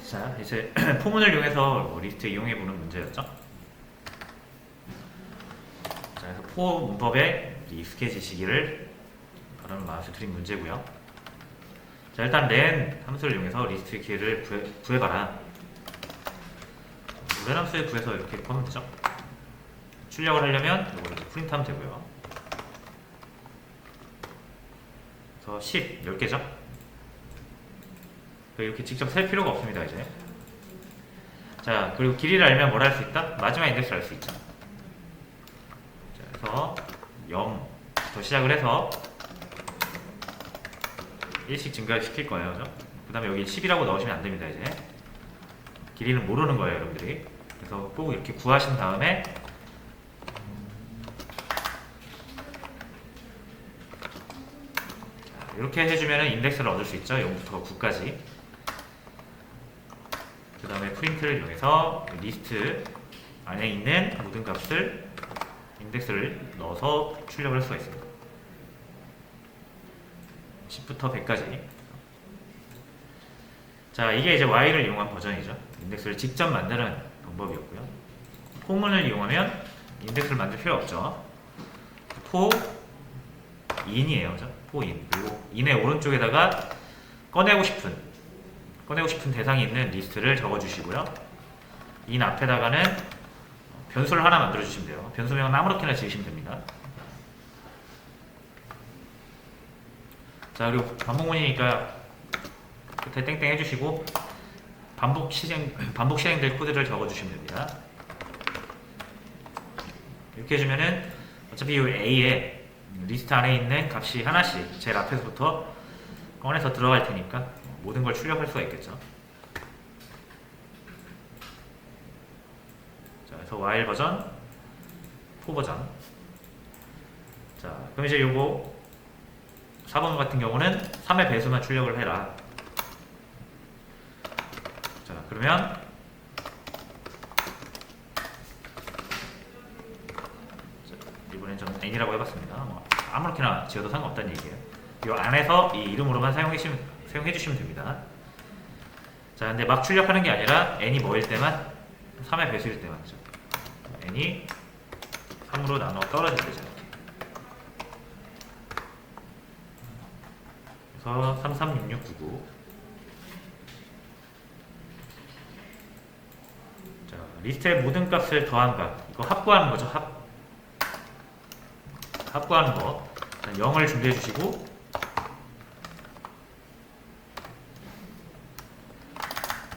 자, 이제 포문을 이용해서 리스트 이용해보는 문제였죠. 자, 그래서 포 문법에 익숙해지시기를 바라는 마음에서 드린 문제고요. 자, 일단 len 함수를 이용해서 리스트 키를 구해봐라. len 함수에 구해서 이렇게 구하면 되죠. 출력을 하려면 이걸 이제 프린트하면 되고요. 그래서 10개죠. 이렇게 직접 셀 필요가 없습니다, 이제. 자, 그리고 길이를 알면 뭘 할 수 있다? 마지막 인덱스를 알 수 있죠. 자, 그래서 0부터 시작을 해서 1씩 증가시킬 거예요, 그죠? 그 다음에 여기 10이라고 넣으시면 안 됩니다, 이제. 길이는 모르는 거예요, 여러분들이. 그래서 꼭 이렇게 구하신 다음에 이렇게 해주면 인덱스를 얻을 수 있죠. 0부터 9까지. 그 다음에 프린트를 이용해서 리스트 안에 있는 모든 값을 인덱스를 넣어서 출력을 할 수가 있습니다. 10부터 100까지. 자, 이게 이제 while을 이용한 버전이죠. 인덱스를 직접 만드는 방법이었고요. 포문을 이용하면 인덱스를 만들 필요 없죠. 포 in이에요, 그죠? 포 in. 그리고 in의 오른쪽에다가 꺼내고 싶은 대상이 있는 리스트를 적어주시고요. in 앞에다가는 변수를 하나 만들어주시면 돼요. 변수명은 아무렇게나 지으시면 됩니다. 자, 그리고 반복문이니까 끝에 땡땡 해주시고 반복 실행될 코드를 적어주시면 됩니다. 이렇게 해주면은 어차피 이 A에 리스트 안에 있는 값이 하나씩 제일 앞에서부터 꺼내서 들어갈 테니까 모든 걸 출력할 수가 있겠죠. 자, 그래서 while 버전, for 버전. 자, 그럼 이제 요거 4번 같은 경우는 3의 배수만 출력을 해라. 자, 그러면 이번엔 좀 n이라고 해봤습니다. 뭐 아무렇게나 지어도 상관없다는 얘기예요. 이 안에서 이 이름으로만 사용해주시면 됩니다. 자, 근데 막 출력하는 게 아니라 n이 뭐일 때만 3의 배수일 때만 그죠? n이 3으로 나눠 떨어질 때죠. 그래서 336699. 자, 리스트의 모든 값을 더한 값. 이거 합구하는 거죠. 합구하는 거. 0을 준비해 주시고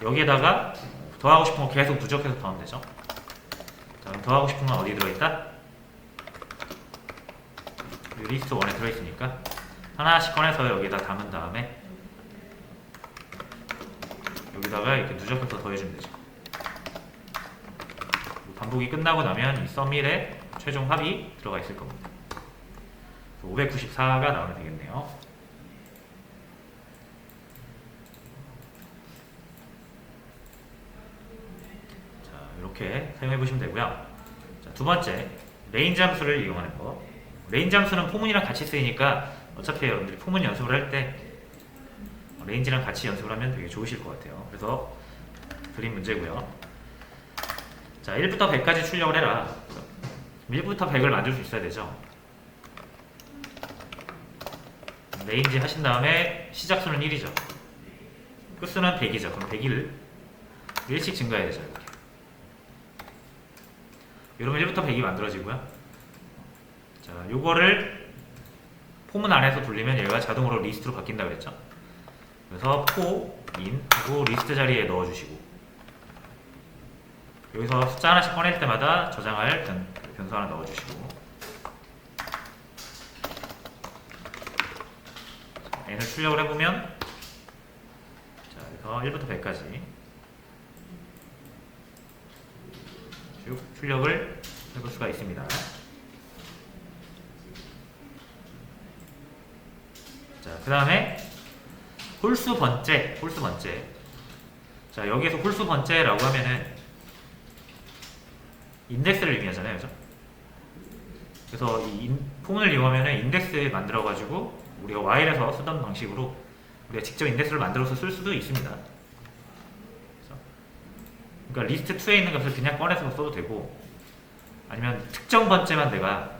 여기에다가 더하고 싶은 거 계속 누적해서 더하면 되죠. 자, 그럼 더하고 싶은 건 어디 들어있다? 리스트 1에 들어있으니까 하나씩 꺼내서 여기다 담은 다음에 여기다가 이렇게 누적해서 더해주면 되죠. 반복이 끝나고 나면 이 썸1에 최종 합이 들어가 있을 겁니다. 594가 나오면 되겠네요. 이렇게 사용해 보시면 되고요. 자, 두 번째, range 함수를 이용하는 거. range 함수는 포문이랑 같이 쓰이니까 어차피 여러분들이 포문 연습을 할 때 range랑 같이 연습을 하면 되게 좋으실 것 같아요. 그래서 드린 문제고요. 자, 1부터 100까지 출력을 해라. 1부터 100을 만들 수 있어야 되죠. range 하신 다음에 시작수는 1이죠. 끝수는 100이죠. 그럼 100을 1씩 증가해야 되죠. 이렇게. 이러면 1부터 100이 만들어지고요. 자, 요거를 포문 안에서 돌리면 얘가 자동으로 리스트로 바뀐다 그랬죠. 그래서 for in 하고 리스트 자리에 넣어주시고 여기서 숫자 하나씩 꺼낼 때마다 저장할 변수 하나 넣어주시고 자, n을 출력을 해보면 자, 그래서 1부터 100까지 쭉 출력을 해볼 수가 있습니다. 자, 그 다음에 홀수 번째. 자, 여기에서 홀수 번째라고 하면은 인덱스를 의미하잖아요, 그죠? 그래서 이 포문을 이용하면은 인덱스 만들어가지고 우리가 while에서 쓰던 방식으로 우리가 직접 인덱스를 만들어서 쓸 수도 있습니다. 그러니까 리스트 2에 있는 값을 그냥 꺼내서 써도 되고, 아니면 특정 번째만 내가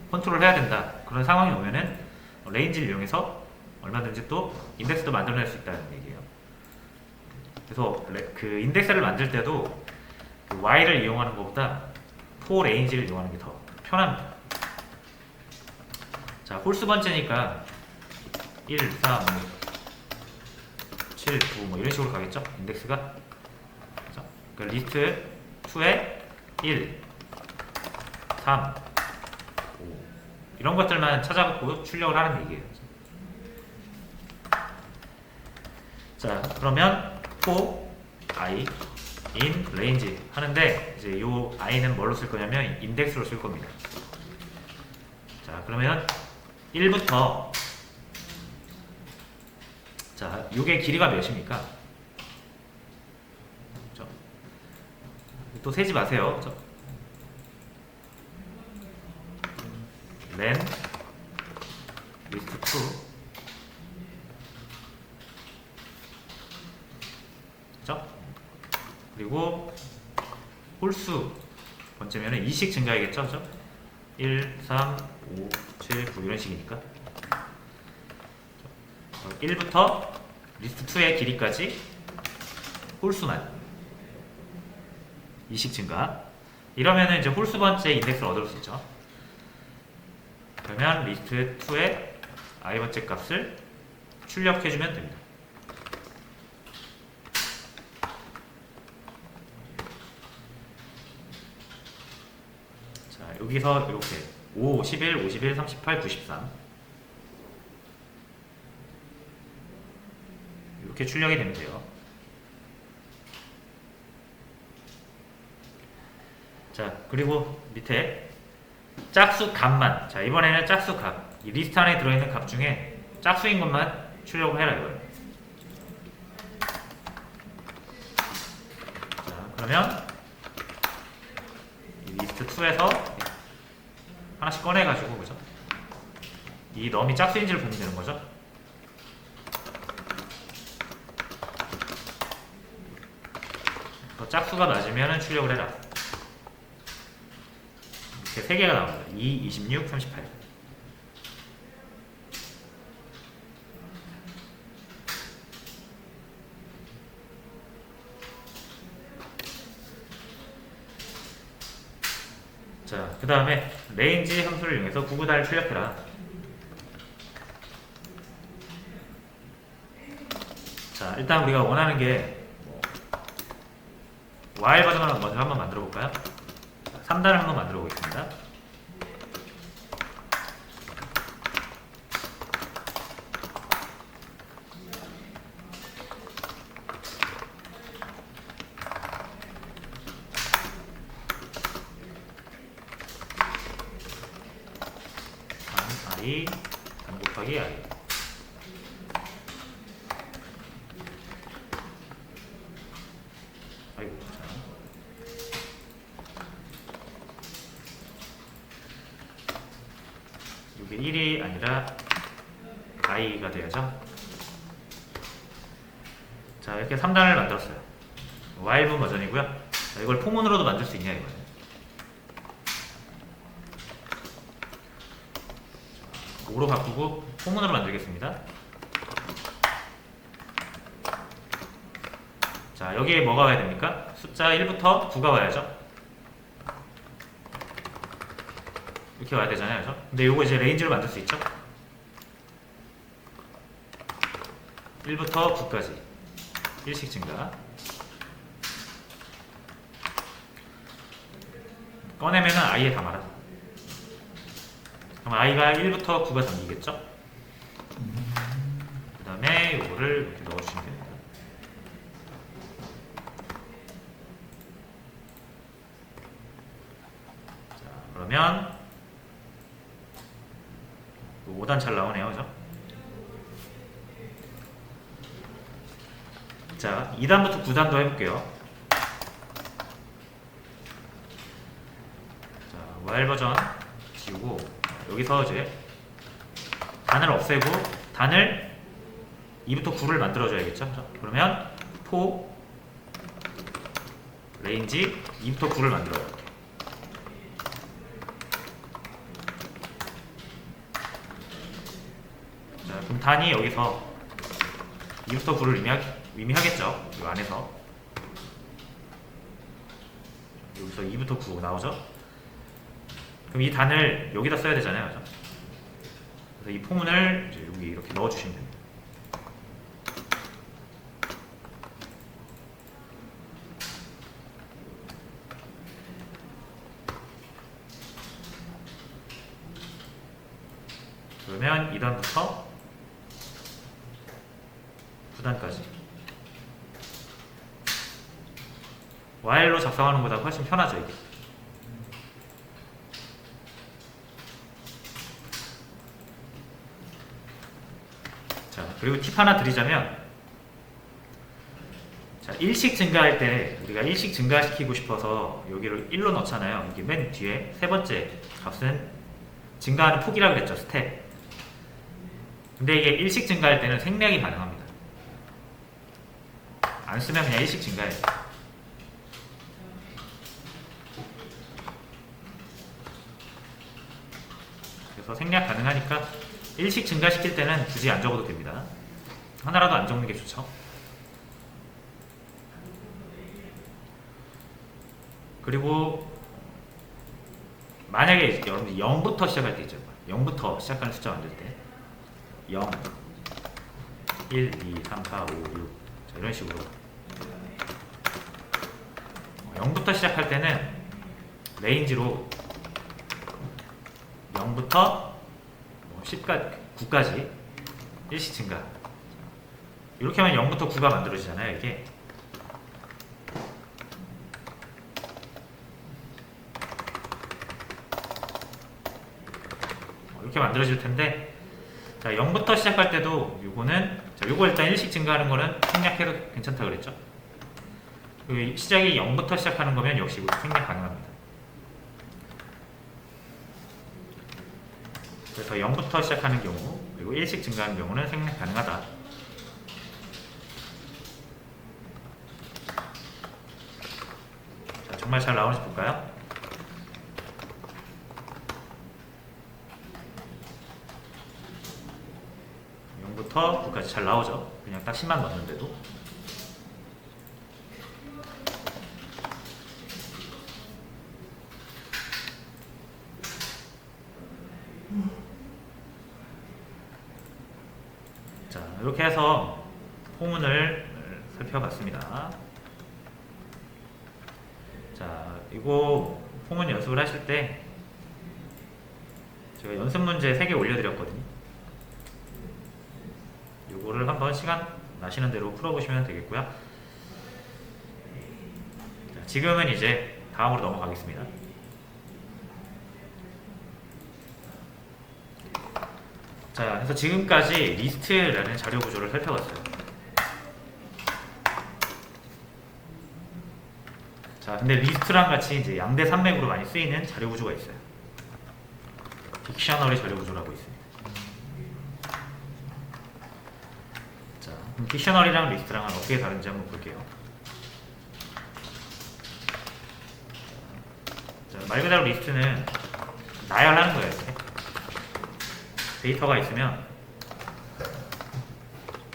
컨트롤 해야 된다, 그런 상황이 오면은 레인지를 이용해서 얼마든지 또 인덱스도 만들어낼 수 있다는 얘기예요. 그래서 그 인덱스를 만들 때도 그 while을 이용하는 것보다 for range를 이용하는 게 더 편합니다. 자, 홀수 번째니까 1, 4, 5, 7, 9 뭐 이런 식으로 가겠죠? 인덱스가. 그렇죠? 그 리스트 2에 1, 3, 5 이런 것들만 찾아갖고 출력을 하는 얘기예요. 자, 그러면 for i in range 하는데, 이제 요 i는 뭘로 쓸 거냐면 인덱스로 쓸 겁니다. 자, 그러면 1부터, 자, 요게 길이가 몇입니까? 그렇죠? 또 세지 마세요. 그렇죠? len list 2, 그렇죠? 그리고 홀수 번째면은 2씩 증가하겠죠? 그렇죠? 1, 3, 5, 7, 9 이런 식이니까 1부터 리스트 2의 길이까지 홀수만 2씩 증가. 이러면은 이제 홀수 번째 인덱스를 얻을 수 있죠. 그러면 리스트 2의 i 번째 값을 출력해주면 됩니다. 자, 여기서 이렇게 5, 51, 51, 38, 93 이렇게 출력이 되면 돼요. 자, 그리고 밑에 짝수 값만, 자, 이번에는 짝수 값, 이 리스트 안에 들어있는 값 중에 짝수인 것만 출력을 해라 이거예요. 자, 그러면 이 리스트 2에서 하나씩 꺼내가지고, 그죠? 이 넘이 짝수인지를 보면 되는 거죠. 짝수가 맞으면 출력을 해라. 이렇게 3개가 나옵니다. 2, 26, 38. 자, 그 다음에 range 함수를 이용해서 구구단을 출력해라. 자, 일단 우리가 원하는 게 while 버전을 먼저 한번 만들어 볼까요? 3단을 한번 만들어 보겠습니다. i 단 곱하기 i. 아이고, 이게 1이 아니라 i가 돼야죠. 자, 이렇게 3단을 만들었어요. while 버전이고요. 자, 이걸 포문으로도 만들 수 있냐 이거예요. 5로 바꾸고 포문으로 만들겠습니다. 자, 여기에 뭐가 와야 됩니까? 숫자 1부터 9가 와야죠. 이렇게 와야 되잖아요, 그죠? 근데 요거 이제 레인지로 만들 수 있죠? 1부터 9까지 1씩 증가. 꺼내면은 i에 담아라. 그럼 i가 1부터 9가 담기겠죠? 그 다음에 요거를 이렇게 넣어주시면 됩니다. 자, 그러면 5단 잘 나오네요, 그죠? 자, 2단부터 9단도 해볼게요. 자, while 버전 지우고 여기서 이제 단을 없애고 단을 2부터 9를 만들어줘야겠죠? 그러면 for 레인지 2부터 9를 만들어요. 자, 그럼 단이 여기서 2부터 9를 의미하겠죠? 이 안에서 여기서 2부터 9 나오죠? 그럼 이 단을 여기다 써야 되잖아요, 그죠? 그래서 이 포문을 이제 여기 이렇게 넣어주시면 됩니다. 그러면 2단부터 9단까지 while로 작성하는 것보다 훨씬 편하죠, 이게. 자, 그리고 팁 하나 드리자면, 자, 일식 증가할 때 우리가 일식 증가시키고 싶어서 여기를 1로 넣잖아요. 이게 맨 뒤에 세 번째 값은 증가하는 폭이라고 그랬죠, 스텝. 근데 이게 일식 증가할 때는 생략이 가능합니다. 안 쓰면 그냥 일식 증가해요. 그래서 생략 가능하니까 일식 증가시킬 때는 굳이 안 적어도 됩니다. 하나라도 안 적는 게 좋죠. 그리고 만약에 여러분들 0부터 시작할 때 있죠. 0부터 시작하는 숫자 만들 때 0, 1, 2, 3, 4, 5, 6 자, 이런 식으로 0부터 시작할 때는 레인지로 0부터 10까지, 9까지 일식 증가. 이렇게 하면 0부터 9가 만들어지잖아요, 이게. 이렇게 만들어질 텐데, 자, 0부터 시작할 때도 요거는, 자, 요거 일단 일식 증가하는 거는 생략해도 괜찮다 그랬죠? 시작이 0부터 시작하는 거면 역시 생략 가능합니다. 그래서 0부터 시작하는 경우, 그리고 일식 증가하는 경우는 생략 가능하다. 자, 정말 잘 나오는지 볼까요? 부터 9까지 잘 나오죠. 그냥 딱 10만 넣었는데도. 자, 이렇게 해서 포문을 살펴봤습니다. 자, 이거 포문 연습을 하실 때 제가 연습 문제 3개 올려드렸거든요. 요거를 한번 시간 나시는 대로 풀어보시면 되겠고요. 자, 지금은 이제 다음으로 넘어가겠습니다. 자, 그래서 지금까지 리스트라는 자료 구조를 살펴봤어요. 자, 근데 리스트랑 같이 이제 양대 산맥으로 많이 쓰이는 자료 구조가 있어요. 딕셔너리 자료 구조라고 있습니다. 자, 그럼 딕셔너리랑 리스트랑은 어떻게 다른지 한번 볼게요. 자, 말 그대로 리스트는 나열하는 거예요. 이렇게. 데이터가 있으면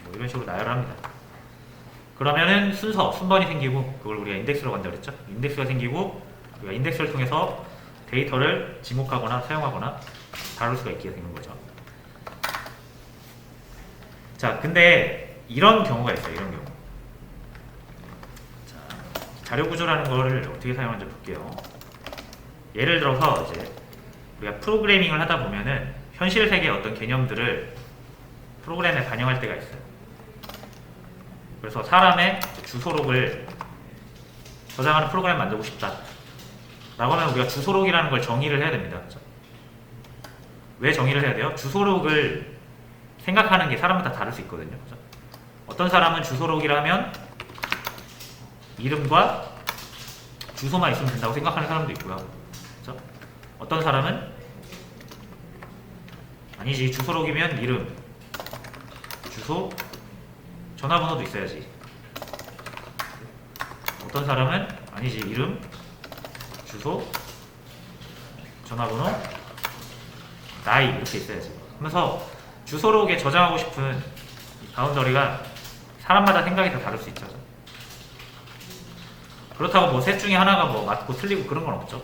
뭐 이런 식으로 나열합니다. 그러면은 순번이 생기고 그걸 우리가 인덱스로 간다고 그랬죠. 인덱스가 생기고 우리가 인덱스를 통해서 데이터를 지목하거나 사용하거나 다룰 수가 있게 되는 거죠. 자, 근데 이런 경우가 있어요. 이런 경우. 자, 자료 구조라는 거를 어떻게 사용하는지 볼게요. 예를 들어서 이제 우리가 프로그래밍을 하다 보면은 현실 세계의 어떤 개념들을 프로그램에 반영할 때가 있어요. 그래서 사람의 주소록을 저장하는 프로그램 만들고 싶다 라고 하면 우리가 주소록이라는 걸 정의를 해야 됩니다. 그렇죠? 왜 정의를 해야 돼요? 주소록을 생각하는 게 사람마다 다를 수 있거든요. 그렇죠? 어떤 사람은 주소록이라면 이름과 주소만 있으면 된다고 생각하는 사람도 있고요. 그렇죠? 어떤 사람은 아니지, 주소록이면 이름, 주소, 전화번호도 있어야지. 어떤 사람은 아니지, 이름, 주소, 전화번호, 나이 이렇게 있어야지. 하면서 주소록에 저장하고 싶은 이 바운더리가 사람마다 생각이 다 다를 수 있죠. 그렇다고 뭐 셋 중에 하나가 뭐 맞고 틀리고 그런 건 없죠.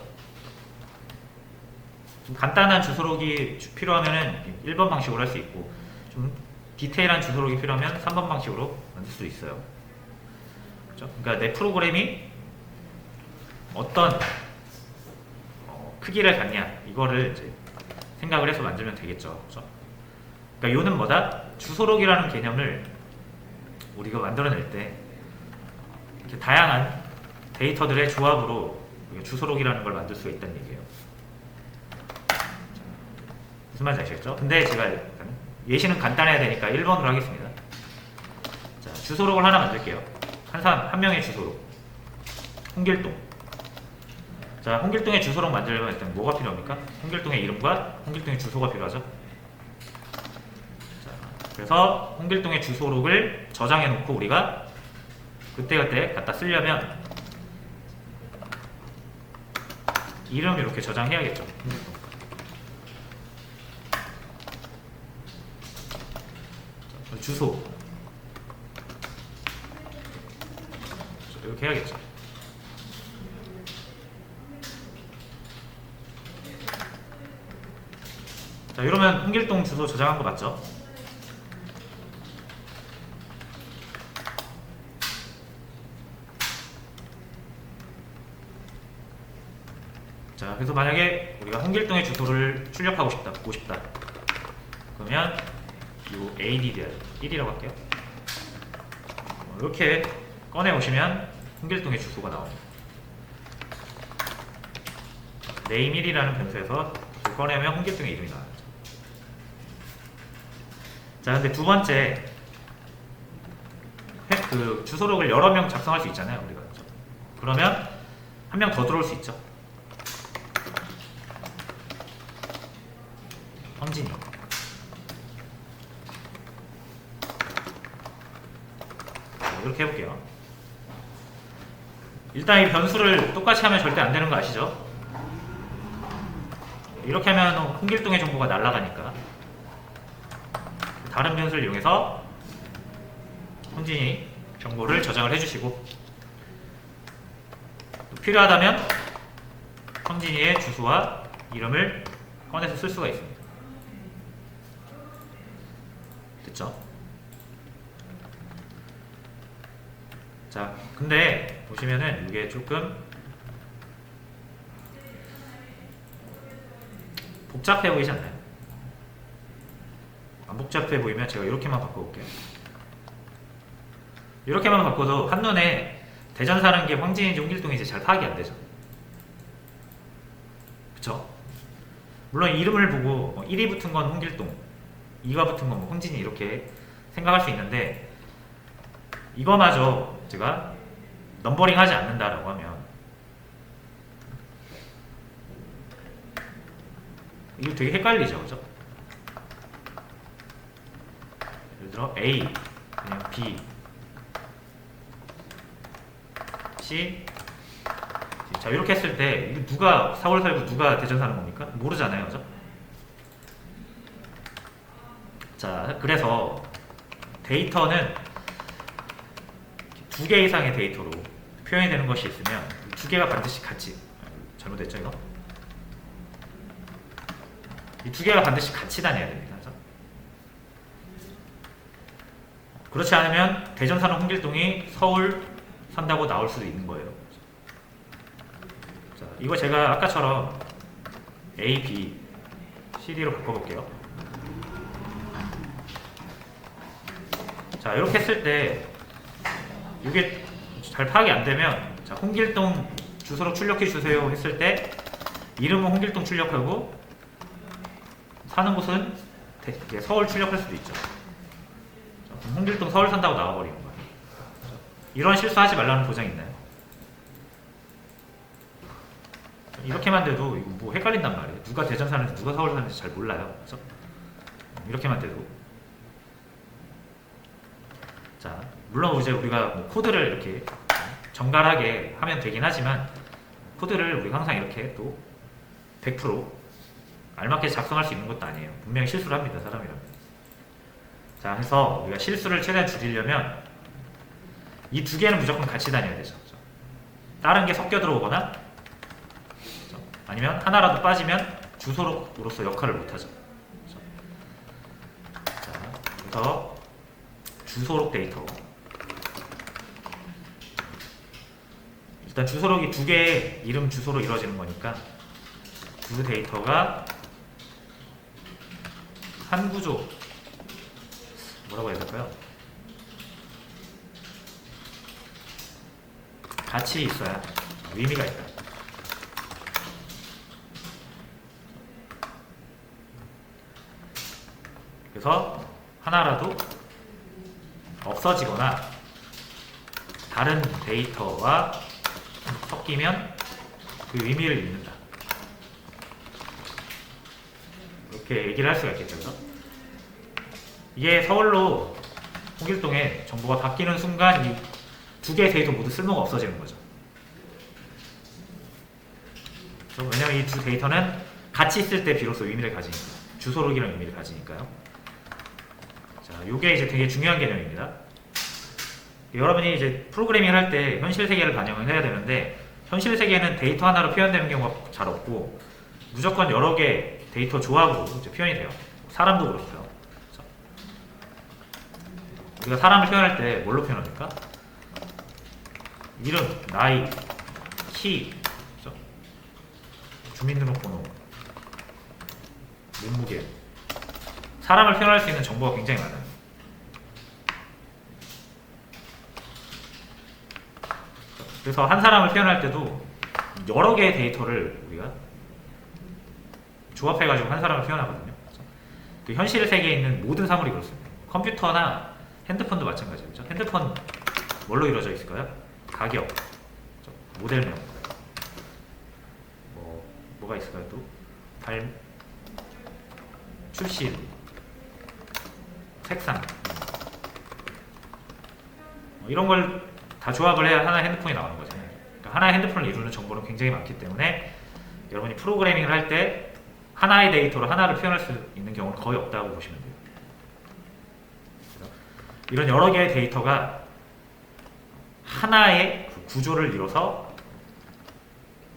좀 간단한 주소록이 필요하면은 1번 방식으로 할 수 있고, 좀 디테일한 주소록이 필요하면 3번 방식으로 만들 수 있어요. 그렇죠? 그러니까 내 프로그램이 어떤 크기를 갖냐, 이거를 이제 생각을 해서 만들면 되겠죠. 그렇죠? 그러니까 요는 뭐다? 주소록이라는 개념을 우리가 만들어낼 때 이렇게 다양한 데이터들의 조합으로 주소록이라는 걸 만들 수가 있다는 얘기예요. 무슨 말인지 아시겠죠? 근데 제가 예시는 간단해야 되니까 1번으로 하겠습니다. 자, 주소록을 하나 만들게요. 한 명의 주소록. 홍길동. 자, 홍길동의 주소록 만들려면 일단 뭐가 필요합니까? 홍길동의 이름과 홍길동의 주소가 필요하죠. 자, 그래서 홍길동의 주소록을 저장해 놓고 우리가 그때그때 갖다 쓰려면 이름 이렇게 저장해야겠죠. 주소 이렇게 해야겠죠. 자, 이러면 홍길동 주소 저장한 거 맞죠? 자, 그래서 만약에 우리가 홍길동의 주소를 출력하고 싶다, 보고 싶다. 그러면 요 ADDR 1이라고 할게요. 이렇게 꺼내 오시면 홍길동의 주소가 나옵니다. name 1이라는 변수에서 꺼내면 홍길동의 이름이 나와요. 자, 근데 두 번째, 그 주소록을 여러 명 작성할 수 있잖아요, 우리가. 그러면 한 명 더 들어올 수 있죠. 황진이. 이렇게 해볼게요. 일단 이 변수를 똑같이 하면 절대 안 되는 거 아시죠? 이렇게 하면 홍길동의 정보가 날아가니까 다른 변수를 이용해서 황진이 정보를 저장을 해주시고, 필요하다면 황진이의 주소와 이름을 꺼내서 쓸 수가 있습니다. 됐죠? 자, 근데 보시면은 이게 조금 복잡해 보이지 않나요? 안 복잡해 보이면 제가 이렇게만 바꿔볼게요. 이렇게만 바꿔도 한눈에 대전 사는 게 황진인지 홍길동인지 잘 파악이 안 되죠. 그쵸? 물론 이름을 보고 1이 붙은 건 홍길동, 2가 붙은 건 뭐 황진이 이렇게 생각할 수 있는데, 이거마저 제가 넘버링 하지 않는다라고 하면 이거 되게 헷갈리죠, 그죠? 예를 들어 A, 그냥 B, C. 자, 이렇게 했을 때 누가 서울 살고 누가 대전 사는 겁니까? 모르잖아요, 그죠? 자, 그래서 데이터는 두 개 이상의 데이터로 표현이 되는 것이 있으면 두 개가 반드시 같이, 잘못됐죠 이거? 이 두 개가 반드시 같이 다녀야 됩니다. 그렇죠? 그렇지 않으면 대전 사는 홍길동이 서울 산다고 나올 수도 있는 거예요. 자, 이거 제가 아까처럼 A, B, CD로 바꿔볼게요. 자, 이렇게 했을 때 이게 잘 파악이 안 되면, 자, 홍길동 주소로 출력해 주세요 했을 때 이름은 홍길동 출력하고 사는 곳은 서울 출력할 수도 있죠. 자, 그럼 홍길동 서울 산다고 나와버리는 거예요. 이런 실수하지 말라는 보장이 있나요? 이렇게만 돼도 이거 뭐 헷갈린단 말이에요. 누가 대전 사는지 누가 서울 사는지 잘 몰라요. 그렇죠? 이렇게만 돼도. 자, 물론 이제 우리가 뭐 코드를 이렇게 정갈하게 하면 되긴 하지만 코드를 우리가 항상 이렇게 또 100% 알맞게 작성할 수 있는 것도 아니에요. 분명히 실수를 합니다. 사람이라면. 자, 그래서 우리가 실수를 최대한 줄이려면 이 두 개는 무조건 같이 다녀야 되죠. 다른 게 섞여 들어오거나 아니면 하나라도 빠지면 주소록으로서 역할을 못하죠. 자, 그래서 주소록 데이터. 일단 주소록이 두 개의 이름 주소로 이루어지는 거니까 두 데이터가 한 구조, 뭐라고 해야 될까요? 같이 있어야 의미가 있다. 그래서 하나라도 없어지거나 다른 데이터와 섞이면 그 의미를 잃는다. 이렇게 얘기를 할 수가 있겠죠. 그래서 이게 서울로 홍길동에 정보가 바뀌는 순간 이 두 개의 데이터 모두 쓸모가 없어지는 거죠. 왜냐하면 이 두 데이터는 같이 있을 때 비로소 의미를 가지니까, 주소록이라는 의미를 가지니까요. 자, 요게 이제 되게 중요한 개념입니다. 여러분이 이제 프로그래밍을 할 때 현실 세계를 반영을 해야 되는데, 현실 세계는 데이터 하나로 표현되는 경우가 잘 없고 무조건 여러 개 데이터 조합으로 이제 표현이 돼요. 사람도 그렇고요. 우리가 사람을 표현할 때 뭘로 표현합니까? 이름, 나이, 키, 그렇죠? 주민등록번호, 몸무게. 사람을 표현할 수 있는 정보가 굉장히 많아요. 그래서 한 사람을 표현할 때도 여러 개의 데이터를 우리가 조합해가지고 한 사람을 표현하거든요. 그 현실 세계에 있는 모든 사물이 그렇습니다. 컴퓨터나 핸드폰도 마찬가지죠. 핸드폰 뭘로 이루어져 있을까요? 가격, 모델명, 뭐가 있을까요? 또 출시, 색상, 이런 걸 다 조합을 해야 하나의 핸드폰이 나오는 거잖아요. 그러니까 하나의 핸드폰을 이루는 정보는 굉장히 많기 때문에 여러분이 프로그래밍을 할 때 하나의 데이터로 하나를 표현할 수 있는 경우는 거의 없다고 보시면 돼요. 이런 여러 개의 데이터가 하나의 그 구조를 이뤄서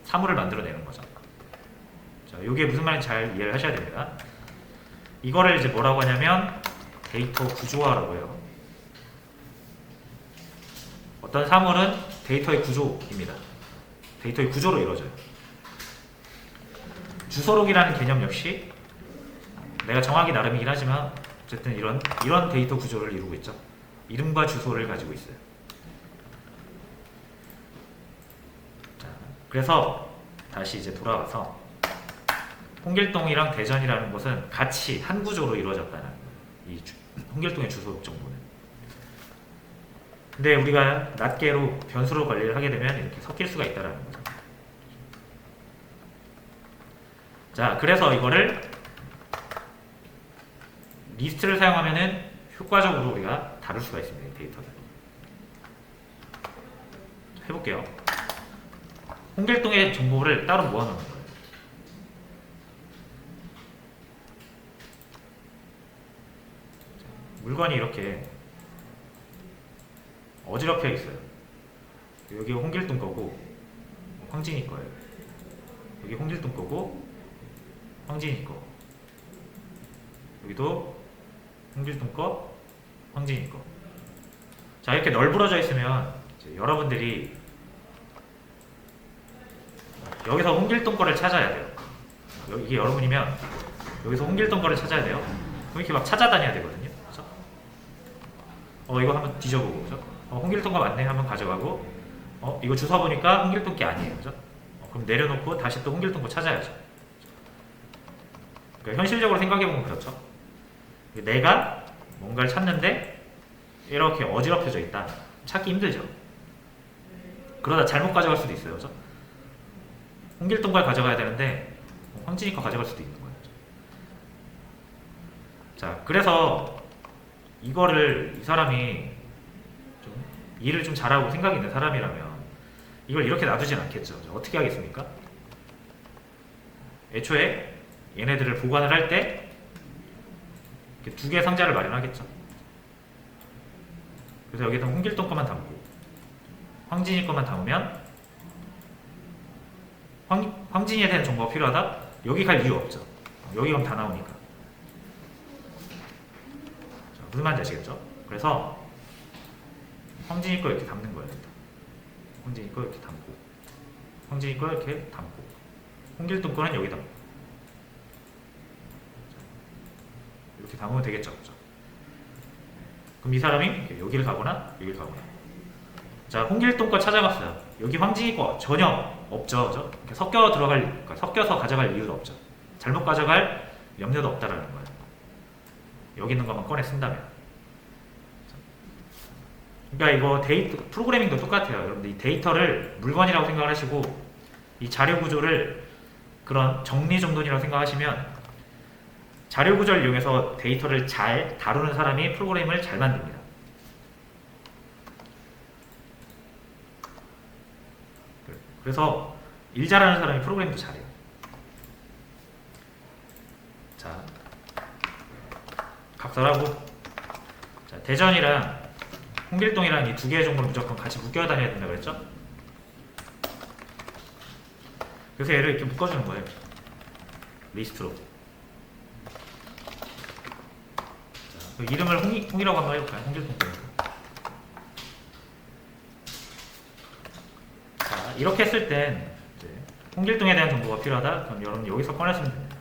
사물을 만들어내는 거죠. 자, 이게 무슨 말인지 잘 이해를 하셔야 됩니다. 이거를 이제 뭐라고 하냐면 데이터 구조화라고 해요. 어떤 사물은 데이터의 구조입니다. 데이터의 구조로 이루어져요. 주소록이라는 개념 역시 내가 정하기 나름이긴 하지만 어쨌든 이런 데이터 구조를 이루고 있죠. 이름과 주소를 가지고 있어요. 자, 그래서 다시 이제 돌아와서 홍길동이랑 대전이라는 것은 같이 한 구조로 이루어졌다는 거예요. 이 홍길동의 주소록 정보는. 근데 우리가 낱개로 변수로 관리를 하게 되면 이렇게 섞일 수가 있다는 거죠. 자, 그래서 이거를 리스트를 사용하면은 효과적으로 우리가 다룰 수가 있습니다. 이 데이터를. 해볼게요. 홍길동의 정보를 따로 모아놓는 거예요. 물건이 이렇게 어지럽혀 있어요. 여기 홍길동 거고 황진이 거예요. 여기 홍길동 거고 황진이 거. 여기도 홍길동 거, 황진이 거. 자, 이렇게 널브러져 있으면 이제 여러분들이 여기서 홍길동 거를 찾아야 돼요. 이게 여러분이면 여기서 홍길동 거를 찾아야 돼요. 그럼 이렇게 막 찾아다녀야 되거든요. 그렇죠? 이거 한번 뒤져보고, 그죠? 홍길동 거 맞네 한번 가져가고, 이거 주워 보니까 홍길동 게 아니에요. 그죠? 그럼 내려놓고 다시 또 홍길동 거 찾아야죠. 그러니까 현실적으로 생각해보면 그렇죠. 내가 뭔가를 찾는데 이렇게 어지럽혀져 있다. 찾기 힘들죠. 그러다 잘못 가져갈 수도 있어요. 그죠? 홍길동 걸 가져가야 되는데 황진이 거 가져갈 수도 있는 거예요. 자, 그래서 이거를 이 사람이 좀 일을 좀 잘하고 생각이 있는 사람이라면 이걸 이렇게 놔두진 않겠죠. 어떻게 하겠습니까? 애초에 얘네들을 보관을 할 때 두 개의 상자를 마련하겠죠. 그래서 여기다 홍길동 거만 담고 황진이 거만 담으면 황진이에 대한 정보가 필요하다? 여기 갈 이유 없죠. 여기 가면 다 나오니까. 자, 무슨 말인지 아시겠죠? 그래서 황진이 거 이렇게 담는 거예요. 황진이 거 이렇게 담고 황진이 거 이렇게 담고 홍길동 거는 여기 담고 이렇게 담으면 되겠죠. 그렇죠? 그럼 이 사람이 여기를 가거나 여기를 가거나. 자, 홍길동 거 찾아갔어요. 여기 황진이 거 전혀 없죠. 그죠? 그러니까 섞여서 가져갈 이유도 없죠. 잘못 가져갈 염려도 없다라는 거예요. 여기 있는 것만 꺼내 쓴다면. 그러니까 이거 프로그래밍도 똑같아요. 여러분들 이 데이터를 물건이라고 생각을 하시고 이 자료 구조를 그런 정리정돈이라고 생각하시면 자료 구조를 이용해서 데이터를 잘 다루는 사람이 프로그램을 잘 만듭니다. 그래서 일 잘하는 사람이 프로그램도 잘해요. 자, 각설하고. 자, 대전이랑 홍길동이랑 이 두 개의 정보를 무조건 같이 묶여 다녀야 된다고 그랬죠? 그래서 얘를 이렇게 묶어주는 거예요. 리스트로. 자, 이름을 홍이라고 한번 해볼까요? 홍길동 거니까. 자, 이렇게 했을 땐 홍길동에 대한 정보가 필요하다? 그럼 여러분 여기서 꺼내시면 됩니다.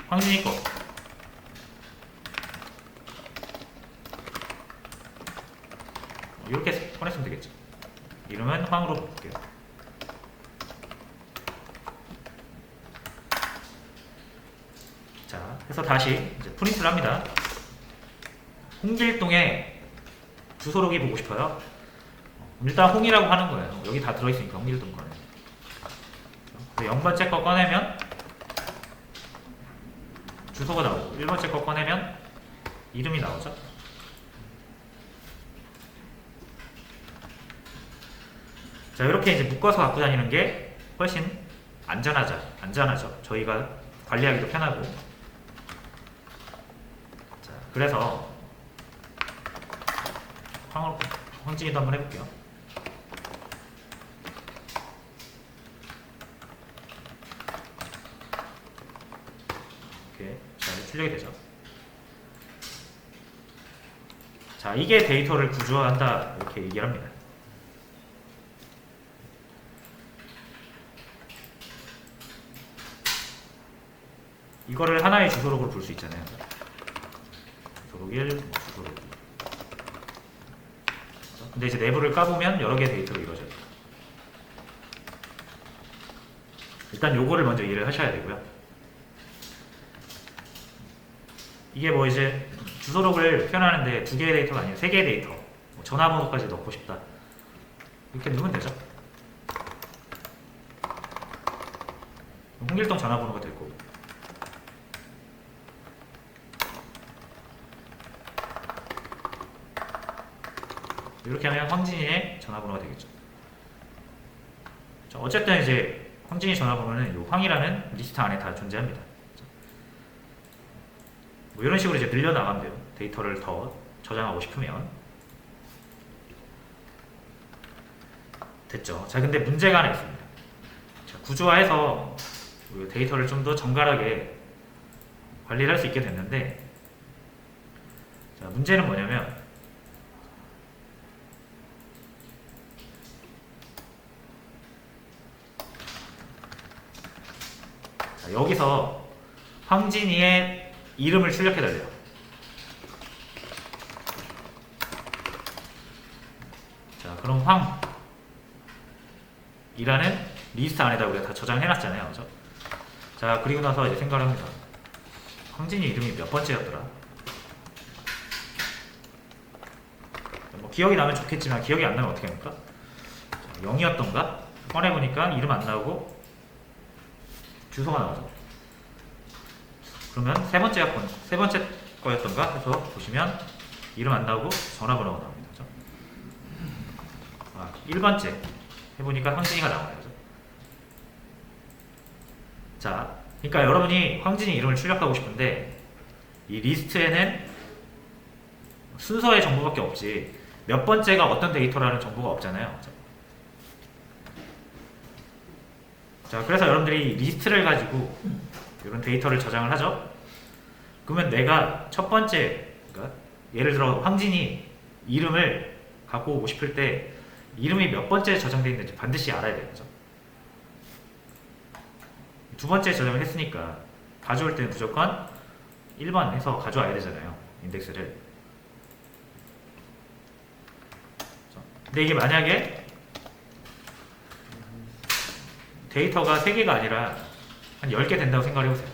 황진이 거. 이렇게 꺼냈으면 되겠죠. 이름은 황으로 볼게요. 자, 해서 다시 이제 프린트를 합니다. 홍길동의 주소록이 보고 싶어요. 일단 홍이라고 하는 거예요. 여기 다 들어있으니까 홍길동 거는. 0번째 거 꺼내면 주소가 나오고 1번째 거 꺼내면 이름이 나오죠. 자, 이렇게 이제 묶어서 갖고 다니는 게 훨씬 안전하죠. 저희가 관리하기도 편하고. 자, 그래서 황진이도 한번 해볼게요. 이렇게 잘 출력이 되죠. 자, 이게 데이터를 구조한다 이렇게 얘기를 합니다. 이거를 하나의 주소록으로 볼 수 있잖아요. 주소록 1, 주소록 2. 근데 이제 내부를 까보면 여러 개의 데이터로 이루어져요. 일단 요거를 먼저 이해를 하셔야 되고요. 이게 뭐 이제 주소록을 표현하는데 두 개의 데이터가 아니라 세 개의 데이터, 뭐 전화번호까지 넣고 싶다. 이렇게 넣으면 되죠. 홍길동 전화번호가 될 거고. 이렇게 하면 황진이의 전화번호가 되겠죠. 자, 어쨌든 이제 황진이 전화번호는 이 황이라는 리스트 안에 다 존재합니다. 뭐 이런 식으로 이제 늘려나가면 돼요. 데이터를 더 저장하고 싶으면. 됐죠. 자, 근데 문제가 하나 있습니다. 자, 구조화해서 데이터를 좀 더 정갈하게 관리를 할 수 있게 됐는데, 자, 문제는 뭐냐면 여기서 황진이의 이름을 출력해달래요. 자, 그럼 황이라는 리스트 안에다 우리가 다 저장을 해놨잖아요. 그죠? 자, 그리고 나서 이제 생각을 합니다. 황진이 이름이 몇 번째였더라? 뭐 기억이 나면 좋겠지만 기억이 안 나면 어떻게 합니까? 0이었던가? 꺼내보니까 이름 안 나오고 주소가 나오죠. 그러면 세 번째 거였던가 해서 보시면 이름 안 나오고 전화번호가 나옵니다. 그렇죠? 1번째 해보니까 황진이가 나오네요. 그죠? 자, 그러니까 여러분이 황진이 이름을 출력하고 싶은데 이 리스트에는 순서의 정보밖에 없지 몇 번째가 어떤 데이터라는 정보가 없잖아요. 자, 그래서 여러분들이 리스트를 가지고 이런 데이터를 저장을 하죠. 그러면 내가 첫 번째, 그러니까 예를 들어 황진이 이름을 갖고 오고 싶을 때 이름이 몇 번째 저장되어 있는지 반드시 알아야 되죠. 두 번째 저장을 했으니까 가져올 때는 무조건 1번 해서 가져와야 되잖아요. 인덱스를. 근데 이게 만약에 데이터가 3개가 아니라 한 10개 된다고 생각을 해보세요.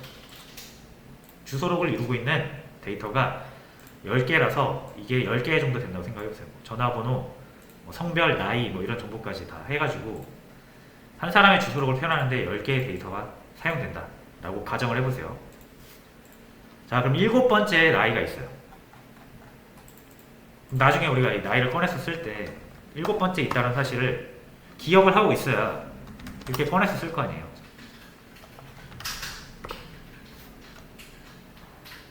주소록을 이루고 있는 데이터가 10개라서 이게 10개 정도 된다고 생각해보세요. 전화번호, 성별, 나이 이런 정보까지 다 해가지고 한 사람의 주소록을 표현하는데 10개의 데이터가 사용된다 라고 가정을 해보세요. 자, 그럼 7번째 나이가 있어요. 그럼 나중에 우리가 이 나이를 꺼내서 쓸 때 7번째 있다는 사실을 기억을 하고 있어야 이렇게 꺼내서 쓸 거 아니에요.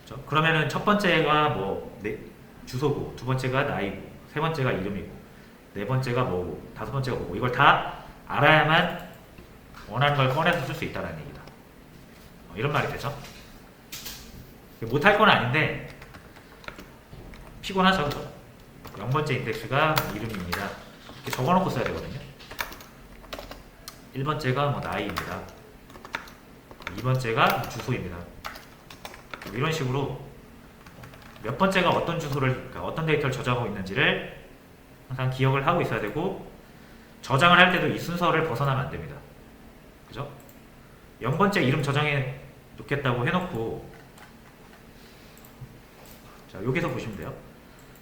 그렇죠? 그러면은 첫 번째가 주소고, 두 번째가 나이고, 세 번째가 이름이고, 네 번째가 뭐고, 다섯 번째가 뭐고, 이걸 다 알아야만 원하는 걸 꺼내서 쓸 수 있다는 얘기다. 이런 말이 되죠? 못할 건 아닌데 피곤하죠. 0번째 인덱스가 이름입니다. 이렇게 적어놓고 써야 되거든요. 1번째가 나이입니다. 2번째가 주소입니다. 이런 식으로 몇 번째가 어떤 주소를, 그러니까 어떤 데이터를 저장하고 있는지를 항상 기억을 하고 있어야 되고 저장을 할 때도 이 순서를 벗어나면 안 됩니다. 그죠? 0번째 이름 저장해 놓겠다고 해놓고 자, 여기서 보시면 돼요.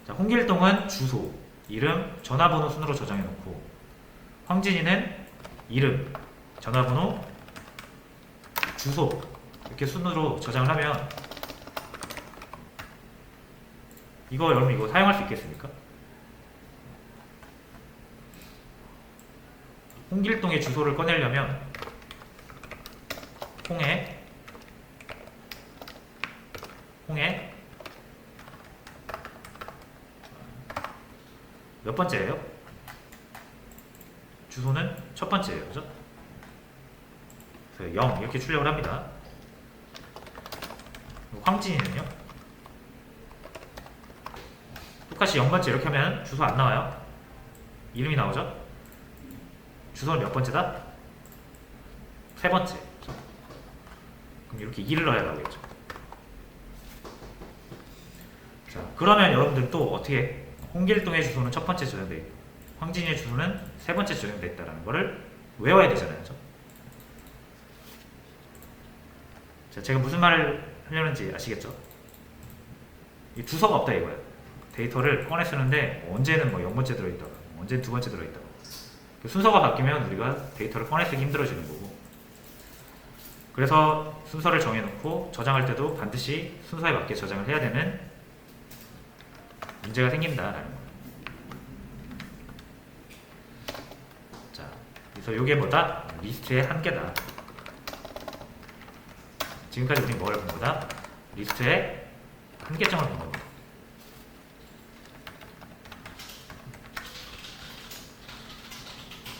자, 홍길동은 주소, 이름, 전화번호 순으로 저장해 놓고 황진이는 이름, 전화번호, 주소 이렇게 순으로 저장을 하면 여러분 이거 사용할 수 있겠습니까? 홍길동의 주소를 꺼내려면 홍해 몇 번째예요? 주소는 첫 번째예요. 그죠? 그래서 0 이렇게 출력을 합니다. 황진이는요? 똑같이 0번째 이렇게 하면 주소 안 나와요. 이름이 나오죠? 주소는 몇 번째다? 세 번째. 그럼 이렇게 2를 넣어야 나오겠죠. 자, 그러면 여러분들 또 어떻게 홍길동의 주소는 첫 번째 저장되어 있고 황진이의 주소는 세 번째 저장되어 있다는 거를 외워야 되잖아요. 그렇죠? 자, 제가 무슨 말을 하려는지 아시겠죠? 이 주소가 없다 이거예요. 데이터를 꺼내 쓰는데 언제는 0번째 들어있다가 언제는 두 번째 들어있다가 순서가 바뀌면 우리가 데이터를 꺼내 쓰기 힘들어지는 거고 그래서 순서를 정해놓고 저장할 때도 반드시 순서에 맞게 저장을 해야 되는 문제가 생긴다라는 거예요. 자, 그래서 이게 뭐다? 리스트의 한계다. 지금까지 우리 뭘 본 거다? 리스트의 한계점을 본 겁니다.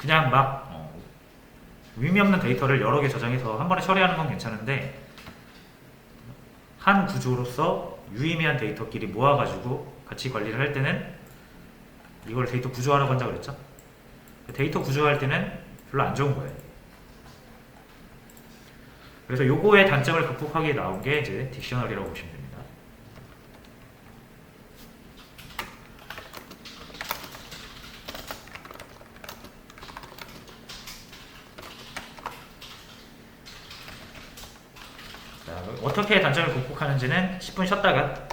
그냥 의미 없는 데이터를 여러 개 저장해서 한 번에 처리하는 건 괜찮은데 한 구조로서 유의미한 데이터끼리 모아가지고 같이 관리를 할 때는 이걸 데이터 구조화라고 한다고 그랬죠? 데이터 구조화할 때는 별로 안 좋은 거예요. 그래서 요거의 단점을 극복하기 위해 나온 게 이제 딕셔너리라고 보시면 됩니다. 자, 어떻게 단점을 극복하는지는 10분 쉬었다가